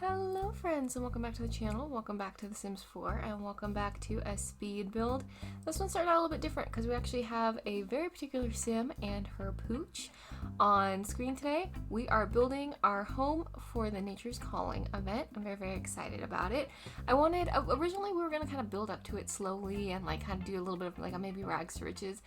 Hello friends, and welcome back to the channel. Welcome back to The Sims 4, and welcome back to a speed build. This one started out a little bit different because we actually have a very particular sim and her pooch on screen today. We are building our home for the Nature's Calling event. I'm very excited about it. Originally we were going to kind of build up to it slowly and like kind of do a little bit of like a maybe rags to riches.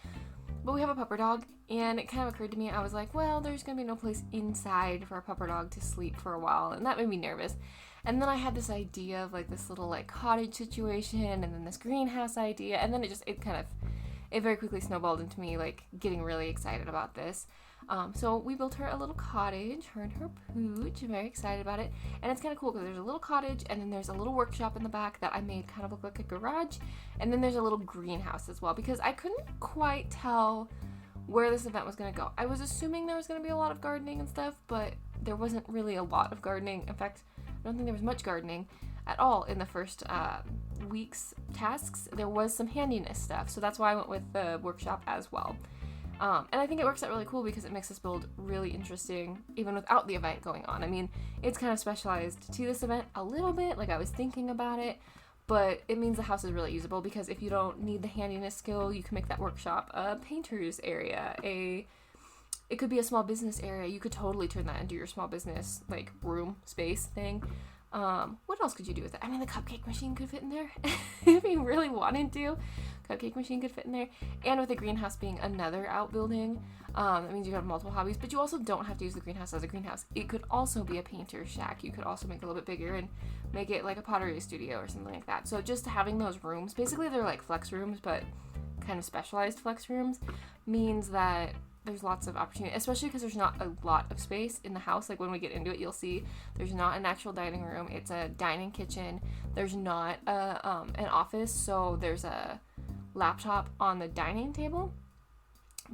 But we have a pupper dog, and it kind of occurred to me, I was like, well, there's going to be no place inside for a pupper dog to sleep for a while, and that made me nervous. And then I had this idea of like this little like cottage situation, and then this greenhouse idea, and then it very quickly snowballed into me like getting really excited about this. So we built her a little cottage, her and her pooch. I'm very excited about it. And it's kind of cool because there's a little cottage and then there's a little workshop in the back that I made kind of look like a garage. And then there's a little greenhouse as well because I couldn't quite tell where this event was going to go. I was assuming there was going to be a lot of gardening and stuff, but there wasn't really a lot of gardening. In fact, I don't think there was much gardening at all in the first week's tasks. There was some handiness stuff, so that's why I went with the workshop as well. And I think it works out really cool because it makes this build really interesting even without the event going on. I mean, it's kind of specialized to this event a little bit, like I was thinking about it, but it means the house is really usable because if you don't need the handiness skill, you can make that workshop a painter's area, it could be a small business area. You could totally turn that into your small business, like, room space thing. What else could you do with it? I mean, the cupcake machine could fit in there if you really wanted to. Cupcake machine could fit in there. And with the greenhouse being another outbuilding, that means you have multiple hobbies, but you also don't have to use the greenhouse as a greenhouse. It could also be a painter's shack. You could also make it a little bit bigger and make it like a pottery studio or something like that. So just having those rooms, basically they're like flex rooms, but kind of specialized flex rooms, means that there's lots of opportunity, especially because there's not a lot of space in the house. Like when we get into it, you'll see there's not an actual dining room. It's a dining kitchen. There's not an office, so there's a laptop on the dining table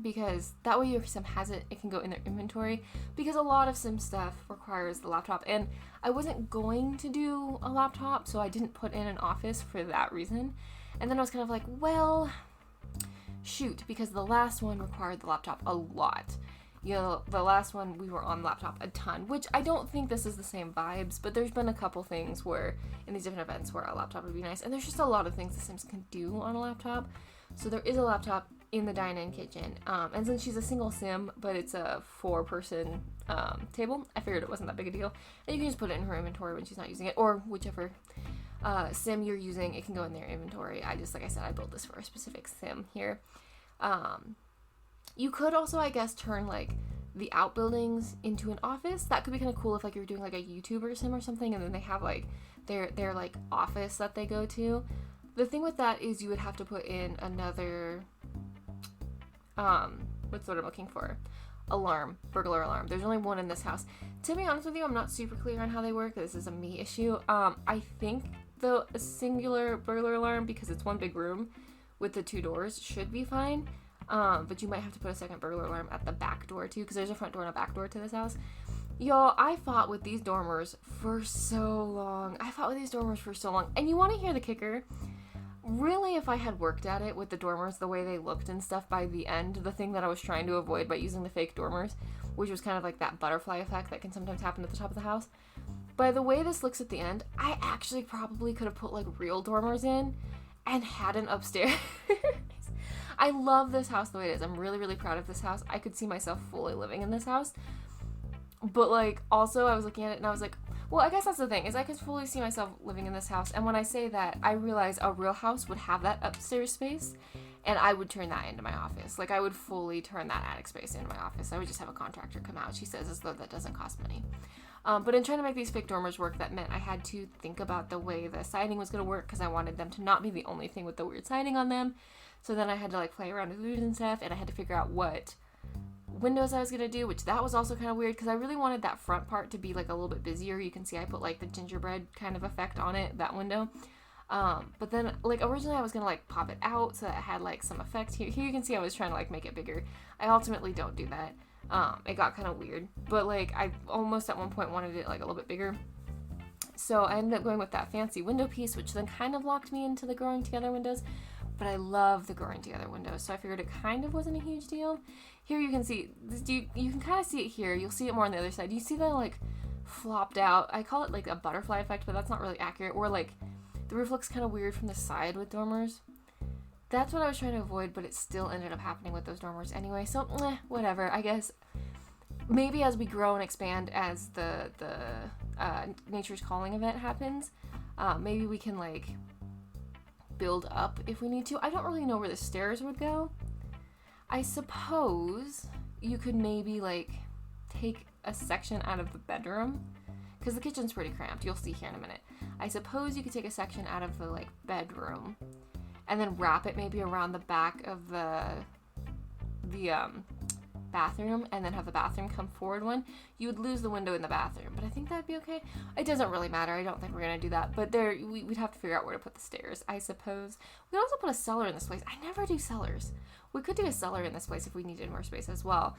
because that way your sim has it can go in their inventory, because a lot of sim stuff requires the laptop, and I wasn't going to do a laptop, so I didn't put in an office for that reason. And then I was kind of like, well, shoot, because the last one required the laptop a lot. You know, the last one we were on laptop a ton, which I don't think this is the same vibes, but there's been a couple things where in these different events where a laptop would be nice, and there's just a lot of things the Sims can do on a laptop. So there is a laptop in the dine-in kitchen, and since she's a single sim, but it's a 4-person table, I figured it wasn't that big a deal, and you can just put it in her inventory when she's not using it, or whichever sim you're using, it can go in their inventory. Like I said, I built this for a specific sim here. You could also, I guess, turn like the outbuildings into an office. That could be kind of cool if like you're doing like a YouTuber sim or something, and then they have like their like office that they go to. The thing with that is you would have to put in another what's what I'm looking for? Burglar alarm. There's only one in this house. To be honest with you, I'm not super clear on how they work. This is a me issue. I think the singular burglar alarm, because it's one big room with the 2 doors, should be fine. But you might have to put a second burglar alarm at the back door too, because there's a front door and a back door to this house. Y'all, I fought with these dormers for so long. And you want to hear the kicker? Really, if I had worked at it with the dormers the way they looked and stuff by the end, the thing that I was trying to avoid by using the fake dormers, which was kind of like that butterfly effect that can sometimes happen at the top of the house, by the way this looks at the end, I actually probably could have put like real dormers in and had an upstairs. I love this house the way it is. I'm really proud of this house. I could see myself fully living in this house. But like also I was looking at it and I was like, well, I guess that's the thing, is I could fully see myself living in this house. And when I say that, I realize a real house would have that upstairs space, and I would turn that into my office. Like I would fully turn that attic space into my office. I would just have a contractor come out. She says as though that doesn't cost money. But in trying to make these fake dormers work, that meant I had to think about the way the siding was going to work, because I wanted them to not be the only thing with the weird siding on them. So then I had to like play around with food and stuff, and I had to figure out what windows I was going to do, which that was also kind of weird because I really wanted that front part to be like a little bit busier. You can see I put like the gingerbread kind of effect on it, that window. But then like originally I was going to like pop it out so that it had like some effect. Here you can see I was trying to like make it bigger. I ultimately don't do that. It got kind of weird, but like I almost at one point wanted it like a little bit bigger. So I ended up going with that fancy window piece, which then kind of locked me into the growing together windows. But I love the growing together windows, so I figured it kind of wasn't a huge deal. Here you can see, you can kind of see it here. You'll see it more on the other side. You see the like flopped out. I call it like a butterfly effect, but that's not really accurate. Or like the roof looks kind of weird from the side with dormers. That's what I was trying to avoid, but it still ended up happening with those dormers anyway. So whatever. I guess maybe as we grow and expand, as the Nature's Calling event happens, maybe we can like build up if we need to. I don't really know where the stairs would go. I suppose you could maybe like take a section out of the bedroom, because the kitchen's pretty cramped. You'll see here in a minute. I suppose you could take a section out of the like bedroom and then wrap it maybe around the back of the bathroom, and then have the bathroom come forward one. You would lose the window in the bathroom, but I think that'd be okay. It doesn't really matter. I don't think we're gonna do that, but we'd have to figure out where to put the stairs, I suppose. We could also put a cellar in this place. I never do cellars. We could do a cellar in this place if we needed more space as well.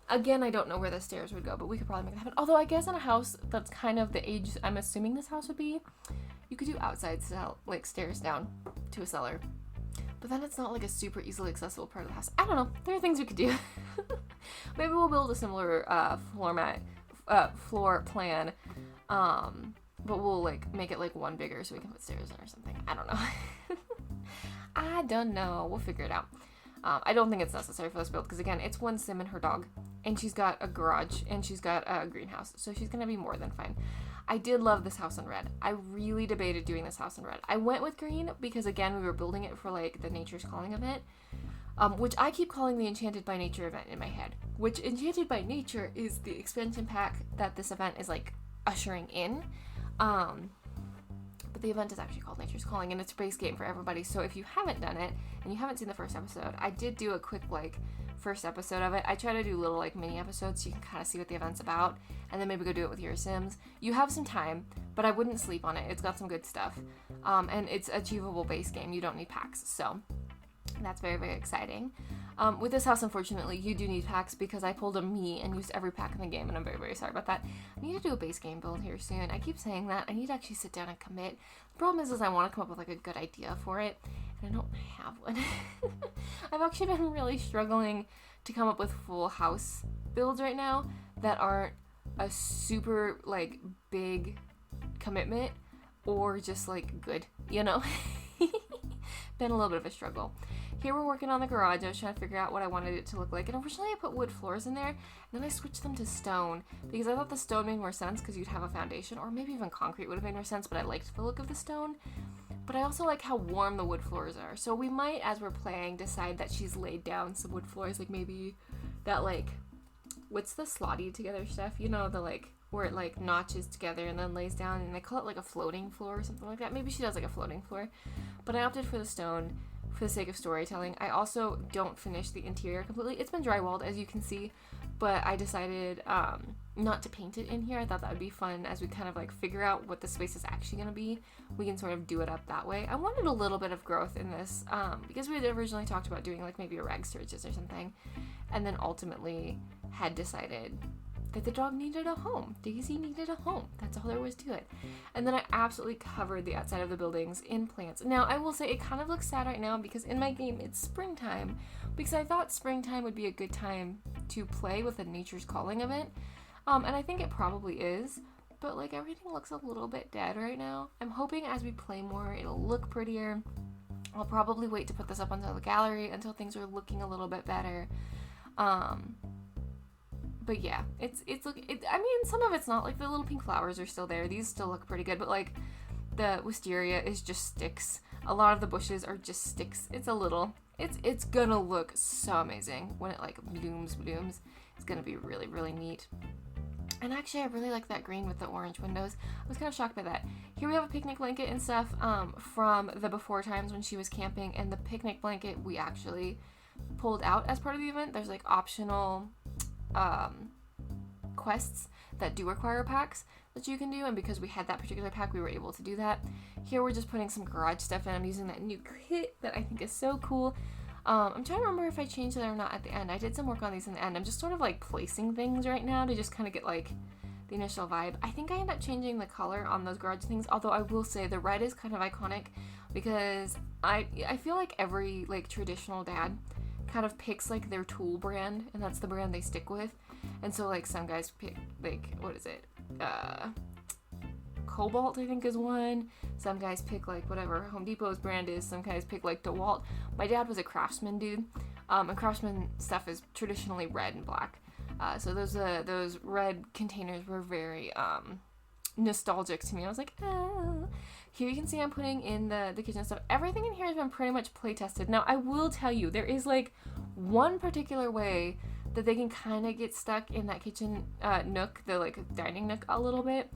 Again, I don't know where the stairs would go, but we could probably make it happen. Although I guess in a house that's kind of the age I'm assuming this house would be, you could do outside like stairs down to a cellar. But then it's not like a super easily accessible part of the house. I don't know. There are things we could do. Maybe we'll build a similar floor plan, but we'll like make it like one bigger so we can put stairs in or something. I don't know. I don't know. We'll figure it out. I don't think it's necessary for this build because, again, it's one sim and her dog, and she's got a garage, and she's got a greenhouse, so she's going to be more than fine. I did love this house in red. I really debated doing this house in red. I went with green because, again, we were building it for, like, the Nature's Calling event, which I keep calling the Enchanted by Nature event in my head, which Enchanted by Nature is the expansion pack that this event is, like, ushering in. But the event is actually called Nature's Calling, and it's a base game for everybody. So if you haven't done it and you haven't seen the first episode, I did do a quick like first episode of it. I try to do little like mini episodes so you can kind of see what the event's about, and then maybe go do it with your Sims. You have some time, but I wouldn't sleep on it. It's got some good stuff, and it's achievable base game. You don't need packs, so that's very, very exciting. With this house, unfortunately, you do need packs because I pulled a me and used every pack in the game, and I'm very, very sorry about that. I need to do a base game build here soon. I keep saying that. I need to actually sit down and commit. The problem is I want to come up with like a good idea for it, and I don't have one. I've actually been really struggling to come up with full house builds right now that aren't a super like big commitment or just like good, you know? Been a little bit of a struggle. Here we're working on the garage. I was trying to figure out what I wanted it to look like, and originally I put wood floors in there, and then I switched them to stone because I thought the stone made more sense because you'd have a foundation, or maybe even concrete would have made more sense, but I liked the look of the stone. But I also like how warm the wood floors are, so we might, as we're playing, decide that she's laid down some wood floors, like maybe that like, what's the slotty together stuff? You know, the like, where it like notches together and then lays down, and they call it like a floating floor or something like that. Maybe she does like a floating floor, but I opted for the stone for the sake of storytelling. I also don't finish the interior completely. It's been drywalled, as you can see, but I decided not to paint it in here. I thought that would be fun as we kind of like figure out what the space is actually going to be. We can sort of do it up that way. I wanted a little bit of growth in this because we had originally talked about doing like maybe a rag sturges or something, and then ultimately had decided that the dog needed a home. Daisy needed a home. That's all there was to it. And then I absolutely covered the outside of the buildings in plants. Now, I will say it kind of looks sad right now because in my game it's springtime, because I thought springtime would be a good time to play with a Nature's Calling event. And I think it probably is, but like everything looks a little bit dead right now. I'm hoping as we play more, it'll look prettier. I'll probably wait to put this up onto the gallery until things are looking a little bit better. But yeah, I mean, some of it's not, like the little pink flowers are still there. These still look pretty good, but like the wisteria is just sticks. A lot of the bushes are just sticks. It's gonna look so amazing when it like blooms. It's gonna be really, really neat. And actually, I really like that green with the orange windows. I was kind of shocked by that. Here we have a picnic blanket and stuff from the before times when she was camping, and the picnic blanket we actually pulled out as part of the event. There's like optional quests that do require packs that you can do, and because we had that particular pack, we were able to do that. Here we're just putting some garage stuff in. I'm using that new kit that I think is so cool. I'm trying to remember if I changed it or not at the end. I did some work on these in the end. I'm just sort of like placing things right now to just kind of get like the initial vibe. I think I end up changing the color on those garage things, although I will say the red is kind of iconic because I feel like every like traditional dad kind of picks like their tool brand, and that's the brand they stick with. And so like some guys pick like, what is it, Cobalt, I think, is one. Some guys pick like whatever Home Depot's brand is. Some guys pick like DeWalt. My dad was a Craftsman dude, and Craftsman stuff is traditionally red and black. So those red containers were very nostalgic to me. I was like, oh. Here you can see I'm putting in the kitchen stuff. Everything in here has been pretty much play tested. Now I will tell you, there is like one particular way that they can kind of get stuck in that kitchen nook, the like dining nook a little bit,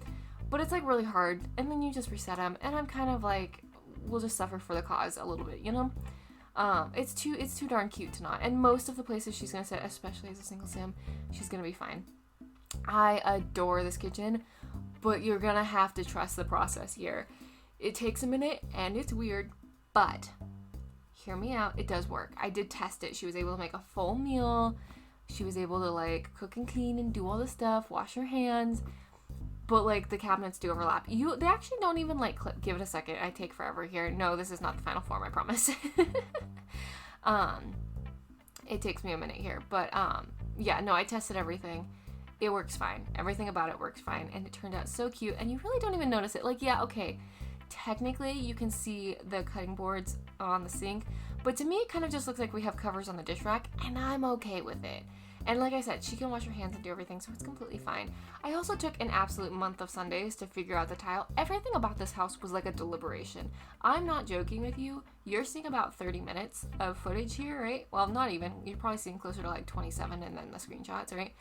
but it's like really hard, and then you just reset them, and I'm kind of like, we'll just suffer for the cause a little bit, you know? It's too darn cute to not, and most of the places she's gonna sit, especially as a single sim, she's gonna be fine. I adore this kitchen, but you're gonna have to trust the process here. It takes a minute, and it's weird, but hear me out, it does work. I did test it. She was able to make a full meal. She was able to like cook and clean and do all the stuff, wash her hands, but like the cabinets do overlap. They actually don't even like give it a second. I take forever here. No, this is not the final form, I promise. It takes me a minute here, but yeah, no, I tested everything. It works fine. Everything about it works fine, and it turned out so cute, and you really don't even notice it. Like, yeah, okay, technically you can see the cutting boards on the sink, but to me it kind of just looks like we have covers on the dish rack, and I'm okay with it. And like I said, she can wash her hands and do everything, so it's completely fine. I also took an absolute month of Sundays to figure out the tile. Everything about this house was like a deliberation. I'm not joking with you. You're seeing about 30 minutes of footage here, right? Well, not even. You're probably seeing closer to like 27 and then the screenshots, right?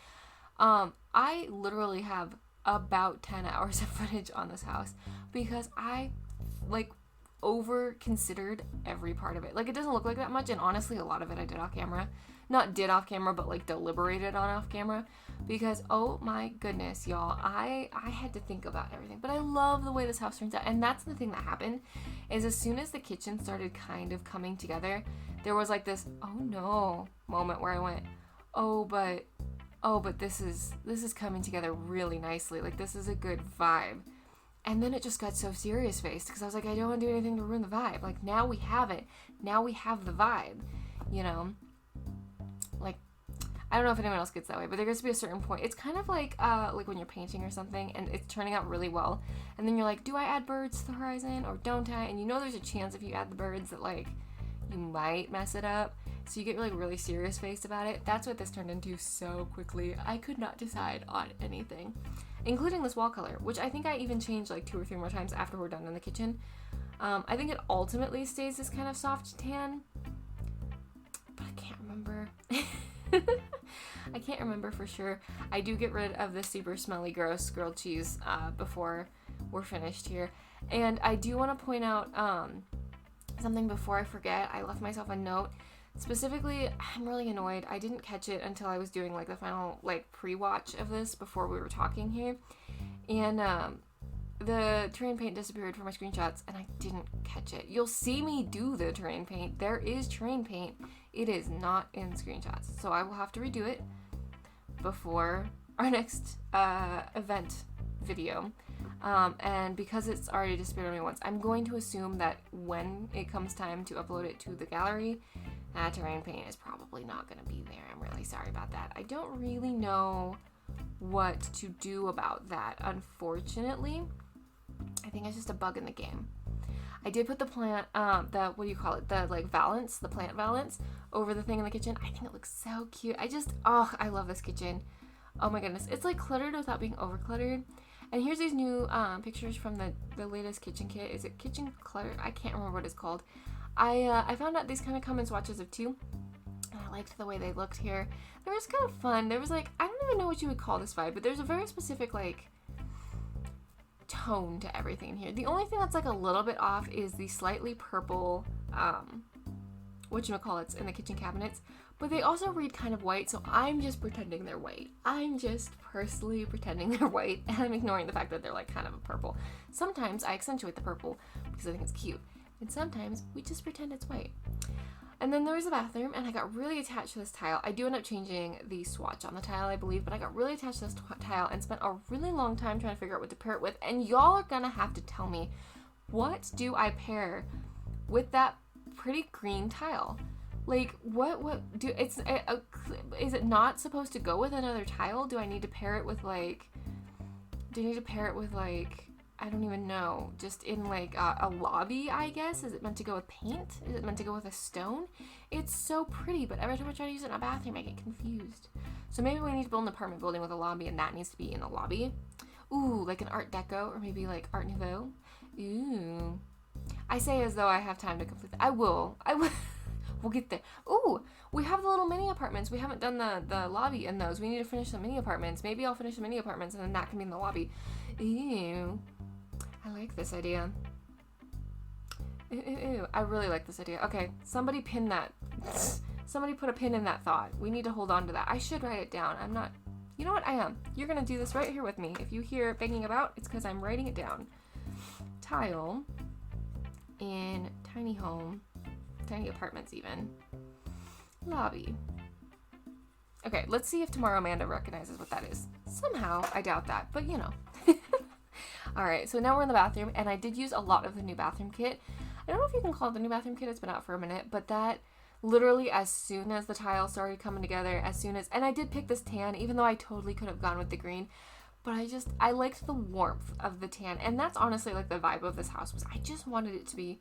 I literally have about 10 hours of footage on this house because I like over considered every part of it. Like, it doesn't look like that much, and honestly a lot of it I did off camera. Not did off camera, but like deliberated on off camera, because oh my goodness, y'all, I had to think about everything. But I love the way this house turns out, and that's the thing that happened, is as soon as the kitchen started kind of coming together, there was like this oh no moment where I went, oh but this is coming together really nicely. Like, this is a good vibe. And then it just got so serious faced because I was like, I don't want to do anything to ruin the vibe. Like, now we have it. Now we have the vibe, you know? Like, I don't know if anyone else gets that way, but there gets to be a certain point. It's kind of like when you're painting or something and it's turning out really well. And then you're like, do I add birds to the horizon or don't I? And you know there's a chance if you add the birds that, like, you might mess it up. So you get like really serious faced about it. That's what this turned into so quickly. I could not decide on anything, including this wall color, which I think I even changed like 2 or 3 more times after we're done in the kitchen. I think it ultimately stays this kind of soft tan, but I can't remember. I can't remember for sure. I do get rid of the super smelly, gross grilled cheese before we're finished here. And I do want to point out something before I forget. I left myself a note. Specifically, I'm really annoyed. I didn't catch it until I was doing like the final like pre-watch of this before we were talking here. And the terrain paint disappeared from my screenshots and I didn't catch it. You'll see me do the terrain paint. There is terrain paint. It is not in screenshots. So I will have to redo it before our next event video. And because it's already disappeared on me once, I'm going to assume that when it comes time to upload it to the gallery, terrain paint is probably not going to be there. I'm really sorry about that. I don't really know what to do about that, unfortunately. I think it's just a bug in the game. I did put the plant, the like valance, the plant valance over the thing in the kitchen. I think it looks so cute. I love this kitchen. Oh my goodness. It's like cluttered without being over cluttered. And here's these new pictures from the latest kitchen kit. Is it Kitchen Clutter? I can't remember what it's called. I found out these kind of come in swatches of 2. And I liked the way they looked here. They were just kind of fun. There was like, I don't even know what you would call this vibe, but there's a very specific like tone to everything in here. The only thing that's like a little bit off is the slightly purple whatchamacallits in the kitchen cabinets, but they also read kind of white, so I'm just pretending they're white. I'm just personally pretending they're white, and I'm ignoring the fact that they're like kind of a purple. Sometimes I accentuate the purple because I think it's cute, and sometimes we just pretend it's white. And then there was a bathroom, and I got really attached to this tile. I do end up changing the swatch on the tile, I believe, but I got really attached to this tile and spent a really long time trying to figure out what to pair it with, and y'all are gonna have to tell me, what do I pair with that pretty green tile? Like, is it not supposed to go with another tile? Do I need to pair it with like, Do you need to pair it with like, I don't even know, just in like a lobby, I guess? Is it meant to go with paint? Is it meant to go with a stone? It's so pretty, but every time I try to use it in a bathroom, I get confused. So maybe we need to build an apartment building with a lobby, and that needs to be in the lobby. Ooh, like an Art Deco, or maybe like Art Nouveau. Ooh. I say as though I have time to complete that. I will. We'll get there. Ooh, we have the little mini apartments. We haven't done the lobby in those. We need to finish the mini apartments. Maybe I'll finish the mini apartments, and then that can be in the lobby. Ew. I like this idea. Ew. I really like this idea. Okay, somebody pin that. Somebody put a pin in that thought. We need to hold on to that. I should write it down. I'm not... You know what? I am. You're going to do this right here with me. If you hear banging about, it's because I'm writing it down. Tile in tiny home, tiny apartments even. Lobby. Okay, let's see if tomorrow Amanda recognizes what that is. Somehow, I doubt that, but you know. Alright, so now we're in the bathroom, and I did use a lot of the new bathroom kit. I don't know if you can call it the new bathroom kit, it's been out for a minute, but that literally as soon as the tile started coming together, and I did pick this tan, even though I totally could have gone with the green, but I liked the warmth of the tan, and that's honestly like the vibe of this house was I just wanted it to be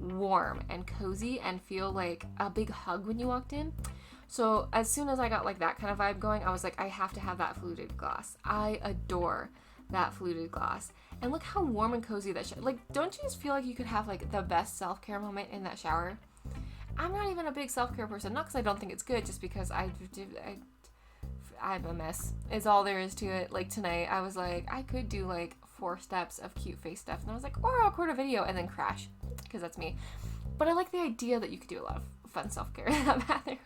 warm and cozy and feel like a big hug when you walked in. So as soon as I got like that kind of vibe going, I was like, I have to have that fluted glass. I adore that fluted glass. And look how warm and cozy that like, don't you just feel like you could have like the best self-care moment in that shower? I'm not even a big self-care person, not because I don't think it's good, just because I'm a mess is all there is to it. Like tonight I was like, I could do like 4 steps of cute face stuff, and I was like, or I'll record a video and then crash, because that's me. But I like the idea that you could do a lot of fun self-care in that bathroom.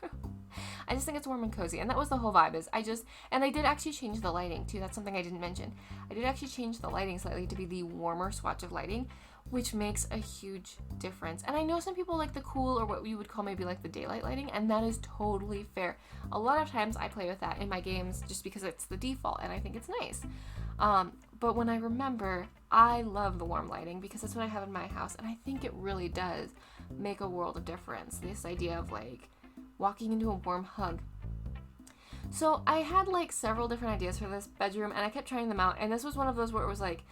I just think it's warm and cozy, and that was the whole vibe. And I did actually change the lighting too. That's something I didn't mention. I did actually change the lighting slightly to be the warmer swatch of lighting, which makes a huge difference. And I know some people like the cool, or what you would call maybe like the daylight lighting, and that is totally fair. A lot of times I play with that in my games just because it's the default and I think it's nice. But when I remember, I love the warm lighting because that's what I have in my house, and I think it really does make a world of difference. This idea of like walking into a warm hug. So I had like several different ideas for this bedroom, and I kept trying them out, and this was one of those where it was like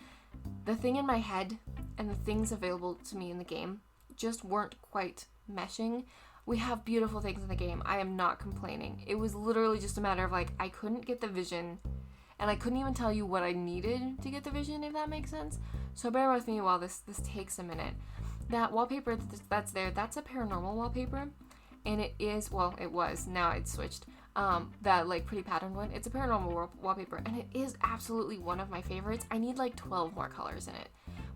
the thing in my head and the things available to me in the game just weren't quite meshing. We have beautiful things in the game. I am not complaining. It was literally just a matter of like, I couldn't get the vision, and I couldn't even tell you what I needed to get the vision, if that makes sense. So bear with me while this takes a minute. That wallpaper that's there, that's a paranormal wallpaper, and it is, well, it was, now it's switched. That like pretty patterned one, it's a paranormal wallpaper, and it is absolutely one of my favorites. I need like 12 more colors in it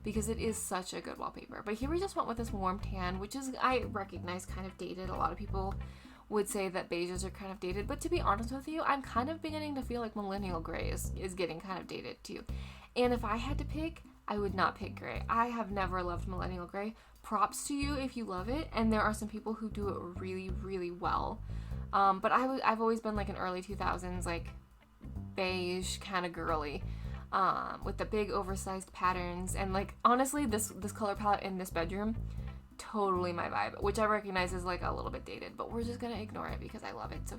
because it is such a good wallpaper. But here we just went with this warm tan, which is, I recognize, kind of dated. A lot of people would say that beiges are kind of dated, but to be honest with you, I'm kind of beginning to feel like millennial gray is getting kind of dated too. And if I had to pick, I would not pick gray. I have never loved millennial gray. Props to you if you love it, and there are some people who do it really, really well. But I've always been like an early 2000s, like beige kind of girly, with the big oversized patterns, and like honestly, this color palette in this bedroom, totally my vibe, which I recognize is like a little bit dated, but we're just gonna ignore it because I love it. So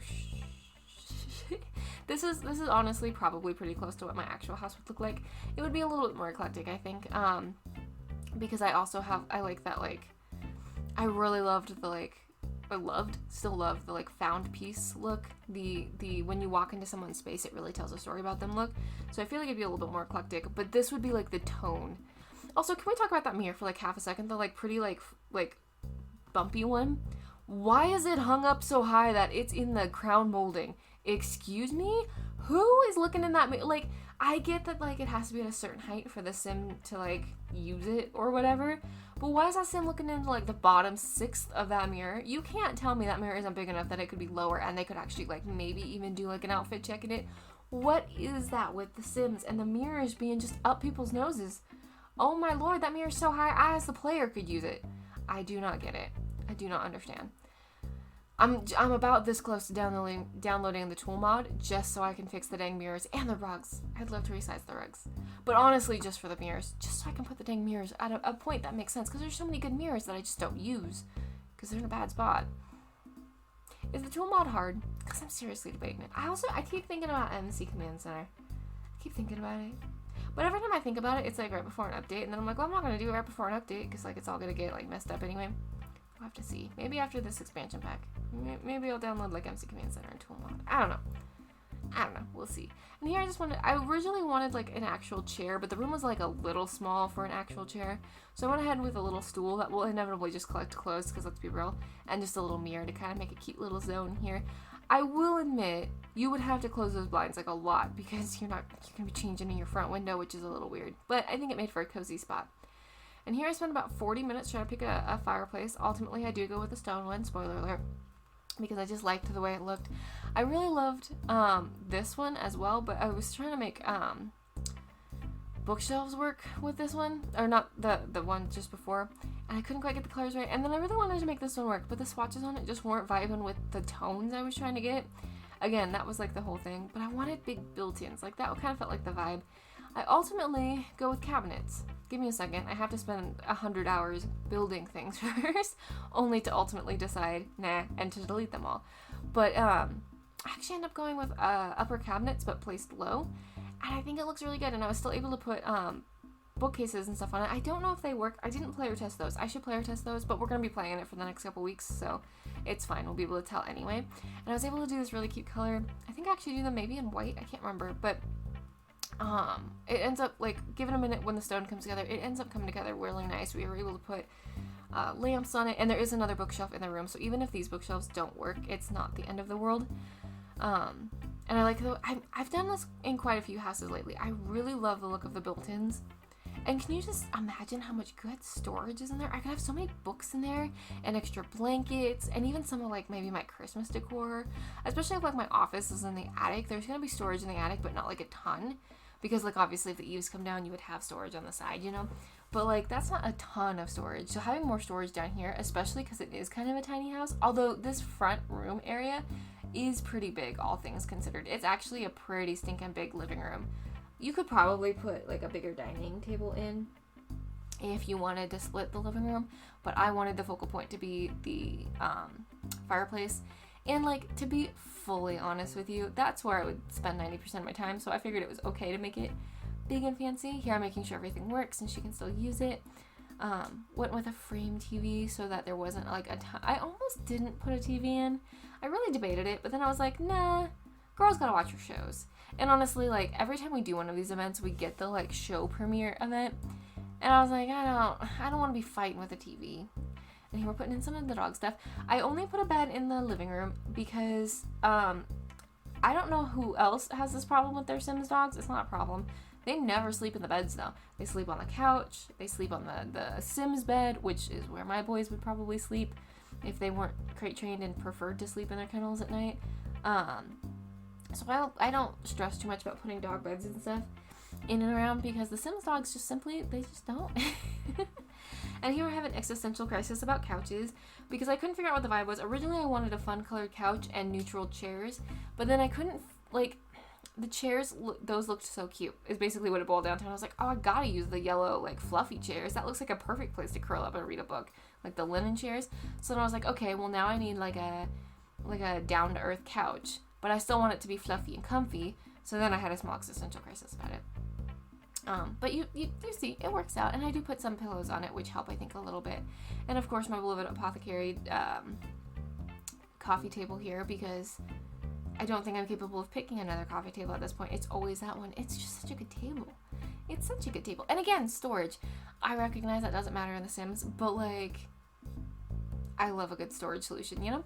this is honestly probably pretty close to what my actual house would look like. It would be a little bit more eclectic, I think, because I like that, like, I really loved the like. Still love the like found piece look, the when you walk into someone's space it really tells a story about them look. So I feel like it'd be a little bit more eclectic, but this would be like the tone. Also, can we talk about that mirror for like half a second? The like pretty like bumpy one. Why is it hung up so high that it's in the crown molding? Excuse me? Who is looking in that mirror? Like, I get that like it has to be at a certain height for the sim to like use it or whatever, but why is that sim looking into like the bottom 1/6 of that mirror? You can't tell me that mirror isn't big enough that it could be lower and they could actually like maybe even do like an outfit check in it. What is that with the sims and the mirrors being just up people's noses? Oh my lord, that mirror is so high I as the player could use it. I do not get it. I do not understand. I'm about this close to downloading the tool mod just so I can fix the dang mirrors and the rugs. I'd love to resize the rugs. But honestly, just for the mirrors. Just so I can put the dang mirrors at a point that makes sense. Because there's so many good mirrors that I just don't use. Because they're in a bad spot. Is the tool mod hard? Because I'm seriously debating it. I keep thinking about MC Command Center. I keep thinking about it. But every time I think about it, it's like right before an update, and then I'm like, well, I'm not going to do it right before an update, because like it's all going to get like messed up anyway. We'll have to see. Maybe after this expansion pack. Maybe I'll download like MC Command Center and Toolmod. I don't know. We'll see. And here I originally wanted like an actual chair, but the room was like a little small for an actual chair. So I went ahead with a little stool that will inevitably just collect clothes, because let's be real, and just a little mirror to kind of make a cute little zone here. I will admit, you would have to close those blinds like a lot, because you're going to be changing in your front window, which is a little weird. But I think it made for a cozy spot. And here I spent about 40 minutes trying to pick a fireplace. Ultimately, I do go with the stone one, spoiler alert, because I just liked the way it looked. I really loved this one as well, but I was trying to make bookshelves work with this one, or not the one just before, and I couldn't quite get the colors right. And then I really wanted to make this one work, but the swatches on it just weren't vibing with the tones I was trying to get. Again, that was like the whole thing, but I wanted big built-ins. Like that kind of felt like the vibe. I ultimately go with cabinets. Give me a second. I have to spend 100 hours building things first, only to ultimately decide, nah, and to delete them all. But I actually end up going with upper cabinets, but placed low. And I think it looks really good, and I was still able to put bookcases and stuff on it. I don't know if they work. I didn't player test those. I should player test those, but we're going to be playing it for the next couple weeks, so it's fine. We'll be able to tell anyway. And I was able to do this really cute color. I think I actually do them maybe in white. I can't remember, but it ends up, like, give it a minute when the stone comes together, it ends up coming together really nice. We were able to put lamps on it, and there is another bookshelf in the room, so even if these bookshelves don't work, it's not the end of the world. And I like I've done this in quite a few houses lately. I really love the look of the built-ins. And can you just imagine how much good storage is in there? I could have so many books in there, and extra blankets, and even some of like maybe my Christmas decor. Especially if like my office is in the attic. There's gonna be storage in the attic, but not like a ton. Because like obviously if the eaves come down, you would have storage on the side, you know? But like that's not a ton of storage. So having more storage down here, especially because it is kind of a tiny house, although this front room area is pretty big, all things considered. It's actually a pretty stinking big living room. You could probably put like a bigger dining table in if you wanted to split the living room, but I wanted the focal point to be the fireplace. And like, to be fully honest with you, that's where I would spend 90% of my time, so I figured it was okay to make it big and fancy. Here I'm making sure everything works and she can still use it. Went with a frame TV so that there wasn't like I almost didn't put a TV in. I really debated it, but then I was like, nah, girls gotta watch her shows. And honestly, like, every time we do one of these events, we get the like show premiere event, and I was like, I don't want to be fighting with a TV. And here we're putting in some of the dog stuff. I only put a bed in the living room because I don't know who else has this problem with their Sims dogs. It's not a problem. They never sleep in the beds though. They sleep on the couch. They sleep on the Sims bed, which is where my boys would probably sleep if they weren't crate trained and preferred to sleep in their kennels at night. So I don't stress too much about putting dog beds and stuff in and around, because the Sims dogs just simply, they just don't. And here I have an existential crisis about couches, because I couldn't figure out what the vibe was. Originally I wanted a fun colored couch and neutral chairs, but then I couldn't, like, the chairs, those looked so cute, is basically what it boiled down to. And I was like, oh, I gotta use the yellow, like, fluffy chairs. That looks like a perfect place to curl up and read a book, like the linen chairs. So then I was like, okay, well now I need like a down-to-earth couch, but I still want it to be fluffy and comfy. So then I had a small existential crisis about it. But you see, it works out, and I do put some pillows on it, which help, I think, a little bit. And of course, my beloved apothecary coffee table here, because I don't think I'm capable of picking another coffee table at this point. It's always that one. It's just such a good table. It's such a good table. And again, storage. I recognize that doesn't matter in The Sims, but like, I love a good storage solution, you know?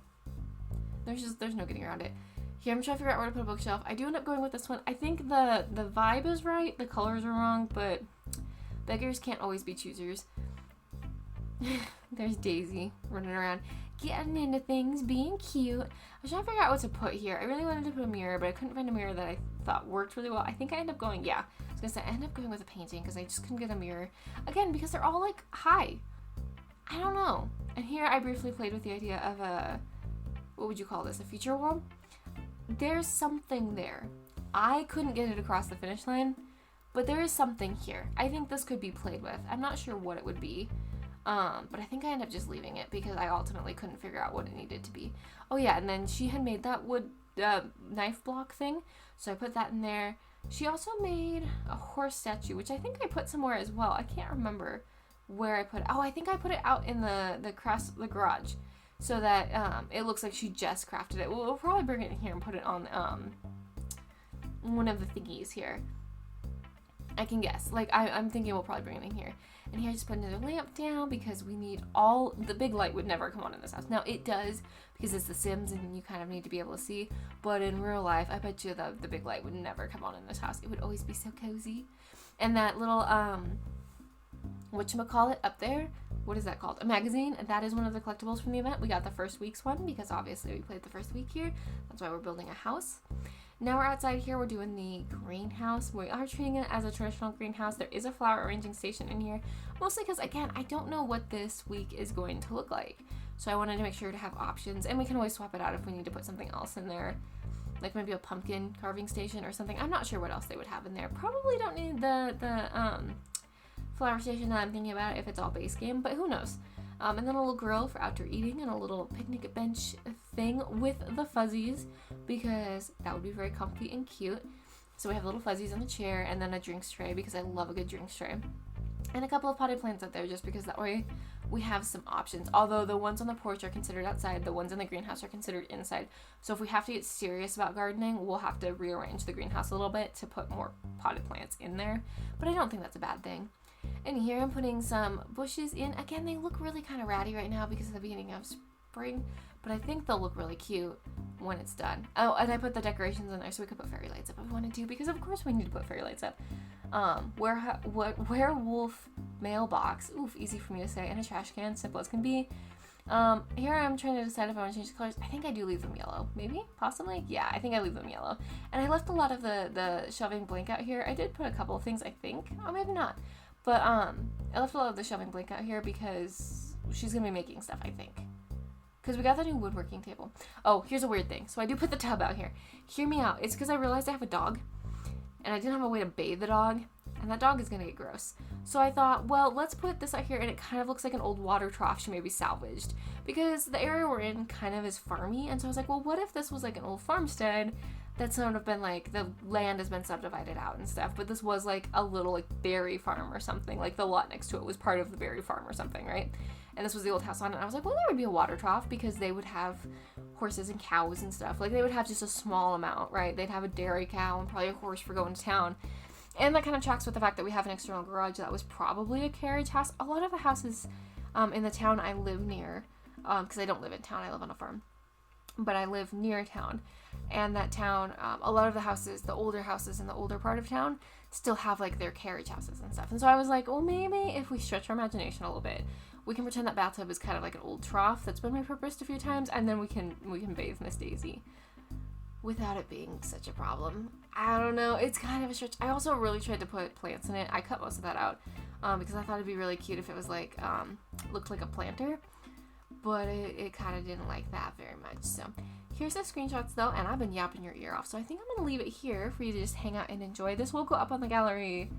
There's no getting around it. Here, I'm trying to figure out where to put a bookshelf. I do end up going with this one. I think the vibe is right. The colors are wrong, but beggars can't always be choosers. There's Daisy running around, getting into things, being cute. I was trying to figure out what to put here. I really wanted to put a mirror, but I couldn't find a mirror that I thought worked really well. I think I ended up going, I was gonna say, I ended up going with a painting because I just couldn't get a mirror. Again, because they're all like high. I don't know. And here I briefly played with the idea of what would you call this? A feature wall? There's something there. I couldn't get it across the finish line, but there is something here. I think this could be played with. I'm not sure what it would be, but I think I ended up just leaving it because I ultimately couldn't figure out what it needed to be. Oh yeah, and then she had made that wood knife block thing, so I put that in there. She also made a horse statue, which I think I put somewhere as well. I can't remember where I put it. Oh, I think I put it out in the garage, so that it looks like she just crafted it. We'll probably bring it in here and put it on one of the thingies here. I can guess. Like, I'm thinking we'll probably bring it in here. And here I just put another lamp down because we need the big light would never come on in this house. Now, it does because it's The Sims and you kind of need to be able to see. But in real life, I bet you the big light would never come on in this house. It would always be so cozy. And that little, whatchamacallit up there, what is that called? A magazine. That is one of the collectibles from the event. We got the first week's one because obviously we played the first week here. That's why we're building a house. Now we're outside here, we're doing the greenhouse. We are treating it as a traditional greenhouse. There is a flower arranging station in here, mostly because, again, I don't know what this week is going to look like. So I wanted to make sure to have options, and we can always swap it out if we need to put something else in there, like maybe a pumpkin carving station or something. I'm not sure what else they would have in there. Probably don't need the flower station that I'm thinking about if it's all base game, but who knows. And then a little grill for outdoor eating and a little picnic bench thing with the fuzzies because that would be very comfy and cute. So we have little fuzzies on the chair and then a drinks tray because I love a good drinks tray. And a couple of potted plants out there just because that way we have some options. Although the ones on the porch are considered outside, the ones in the greenhouse are considered inside. So if we have to get serious about gardening, we'll have to rearrange the greenhouse a little bit to put more potted plants in there. But I don't think that's a bad thing. And here I'm putting some bushes in. Again, they look really kind of ratty right now because of the beginning of spring, but I think they'll look really cute when it's done. Oh, and I put the decorations in there so we could put fairy lights up if we wanted to, because of course we need to put fairy lights up. Werewolf mailbox. Oof, easy for me to say. And a trash can, simple as can be. Here I'm trying to decide if I want to change the colors. I think I do leave them yellow. Maybe? Possibly? Yeah, I think I leave them yellow. And I left a lot of the shelving blank out here. I did put a couple of things, I think. Oh, maybe not. But I left a lot of the shelving blank out here because she's going to be making stuff, I think. Because we got the new woodworking table. Oh, here's a weird thing. So I do put the tub out here. Hear me out. It's because I realized I have a dog. And I didn't have a way to bathe the dog. And that dog is going to get gross. So I thought, well, let's put this out here. And it kind of looks like an old water trough she maybe salvaged. Because the area we're in kind of is farmy. And so I was like, well, what if this was like an old farmstead that's sort of been like, the land has been subdivided out and stuff, but this was like a little like berry farm or something, like the lot next to it was part of the berry farm or something, right? And this was the old house on it, and I was like, well, there would be a water trough because they would have horses and cows and stuff, like they would have just a small amount, right? They'd have a dairy cow and probably a horse for going to town, and that kind of tracks with the fact that we have an external garage that was probably a carriage house. A lot of the houses in the town I live near, because I don't live in town, I live on a farm, but I live near town. And that town, a lot of the houses, the older houses in the older part of town, still have like their carriage houses and stuff. And so I was like, well, maybe if we stretch our imagination a little bit, we can pretend that bathtub is kind of like an old trough that's been repurposed a few times, and then we can bathe Miss Daisy without it being such a problem. I don't know. It's kind of a stretch. I also really tried to put plants in it. I cut most of that out because I thought it'd be really cute if it was like looked like a planter, but it kind of didn't like that very much. So. Here's the screenshots though, and I've been yapping your ear off, so I think I'm going to leave it here for you to just hang out and enjoy. This will go up on the gallery.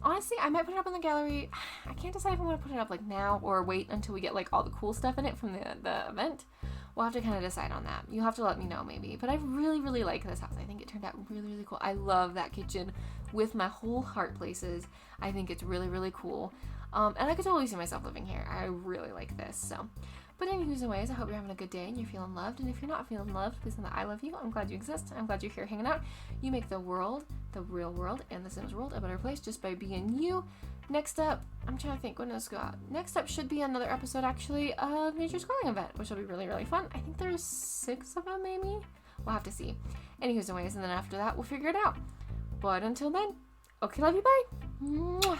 Honestly, I might put it up on the gallery. I can't decide if I want to put it up like now or wait until we get like all the cool stuff in it from the event. We'll have to kind of decide on that. You'll have to let me know maybe. But I really, really like this house. I think it turned out really, really cool. I love that kitchen with my whole heart places. I think it's really, really cool. And I could totally see myself living here. I really like this, so... But anyways, I hope you're having a good day and you're feeling loved. And if you're not feeling loved, please know that I love you. I'm glad you exist. I'm glad you're here hanging out. You make the world, the real world, and the Sims world a better place just by being you. Next up, I'm trying to think when this go out. Next up should be another episode, actually, of Nature's Calling event, which will be really, really fun. I think there's 6 of them, maybe? We'll have to see. Anyways, and then after that, we'll figure it out. But until then, okay, love you, bye. Mwah.